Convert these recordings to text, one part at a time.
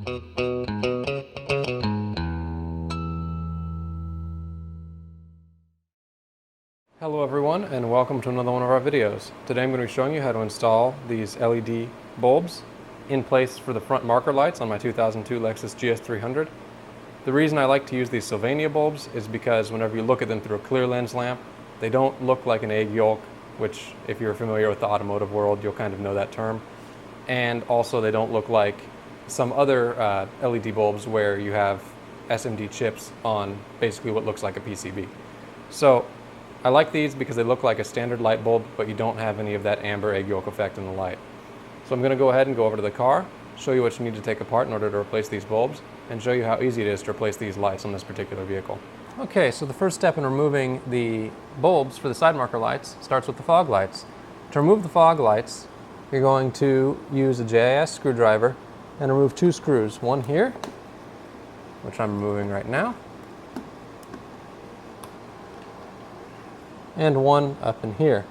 Hello everyone, and welcome to another one of our videos. Today I'm going to be showing you how to install these LED bulbs in place for the front marker lights on my 2002 Lexus GS300. The reason I like to use these Sylvania bulbs is because whenever you look at them through a clear lens lamp, they don't look like an egg yolk, which if you're familiar with the automotive world, you'll kind of know that term. And also they don't look like some other LED bulbs where you have SMD chips on basically what looks like a PCB. So I like these because they look like a standard light bulb, but you don't have any of that amber egg yolk effect in the light. So I'm going to go ahead and go over to the car, show you what you need to take apart in order to replace these bulbs, and show you how easy it is to replace these lights on this particular vehicle. Okay, so the first step in removing the bulbs for the side marker lights starts with the fog lights. To remove the fog lights, you're going to use a JIS screwdriver and remove two screws. One here, which I'm removing right now, and one up in here,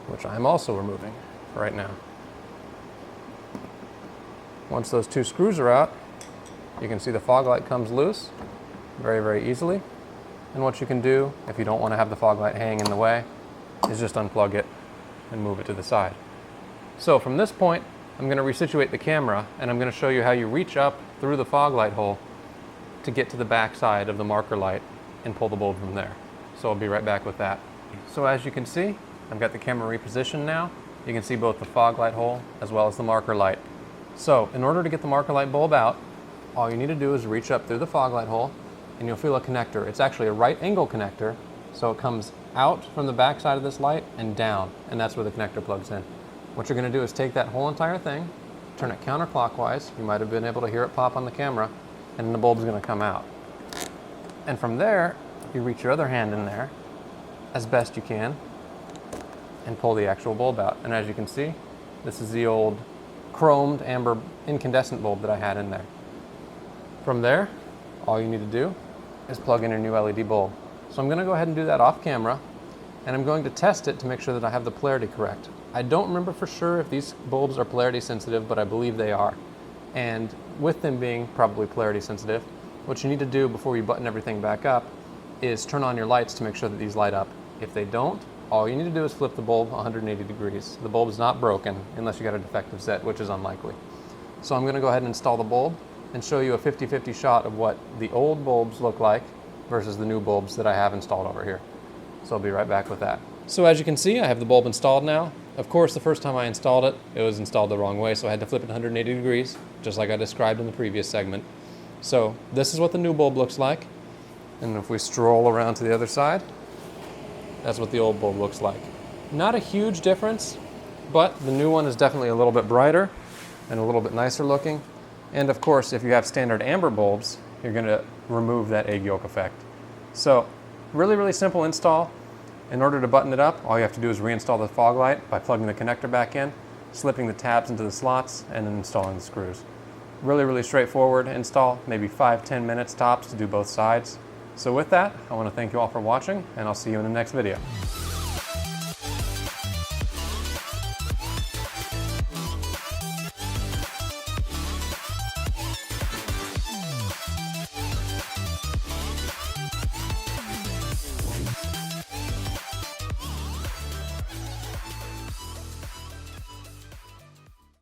which I'm also removing right now. Once those two screws are out, you can see the fog light comes loose very, very easily. And what you can do, if you don't want to have the fog light hang in the way, is just unplug it and move it to the side. So from this point, I'm going to resituate the camera, and I'm going to show you how you reach up through the fog light hole to get to the back side of the marker light and pull the bulb from there. So I'll be right back with that. So as you can see, I've got the camera repositioned now. You can see both the fog light hole as well as the marker light. So in order to get the marker light bulb out, all you need to do is reach up through the fog light hole and you'll feel a connector. It's actually a right angle connector, so it comes out from the back side of this light and down, and that's where the connector plugs in. What you're going to do is take that whole entire thing, turn it counterclockwise. You might have been able to hear it pop on the camera, and then the bulb's going to come out. And from there, you reach your other hand in there as best you can and pull the actual bulb out. And as you can see, this is the old chromed amber incandescent bulb that I had in there. From there, all you need to do is plug in your new LED bulb. So I'm going to go ahead and do that off camera, and I'm going to test it to make sure that I have the polarity correct. I don't remember for sure if these bulbs are polarity sensitive, but I believe they are. And with them being probably polarity sensitive, what you need to do before you button everything back up is turn on your lights to make sure that these light up. If they don't, all you need to do is flip the bulb 180 degrees. The bulb is not broken unless you got a defective set, which is unlikely. So I'm going to go ahead and install the bulb and show you a 50-50 shot of what the old bulbs look like versus the new bulbs that I have installed over here. So I'll be right back with that. So as you can see, I have the bulb installed now. Of course, the first time I installed it, it was installed the wrong way, so I had to flip it 180 degrees, just like I described in the previous segment. So this is what the new bulb looks like. And if we stroll around to the other side, that's what the old bulb looks like. Not a huge difference, but the new one is definitely a little bit brighter and a little bit nicer looking. And of course, if you have standard amber bulbs, you're going to remove that egg yolk effect. So really, really simple install. In order to button it up, all you have to do is reinstall the fog light by plugging the connector back in, slipping the tabs into the slots, and then installing the screws. Really, really straightforward install, maybe 5-10 minutes tops to do both sides. So with that, I want to thank you all for watching, and I'll see you in the next video.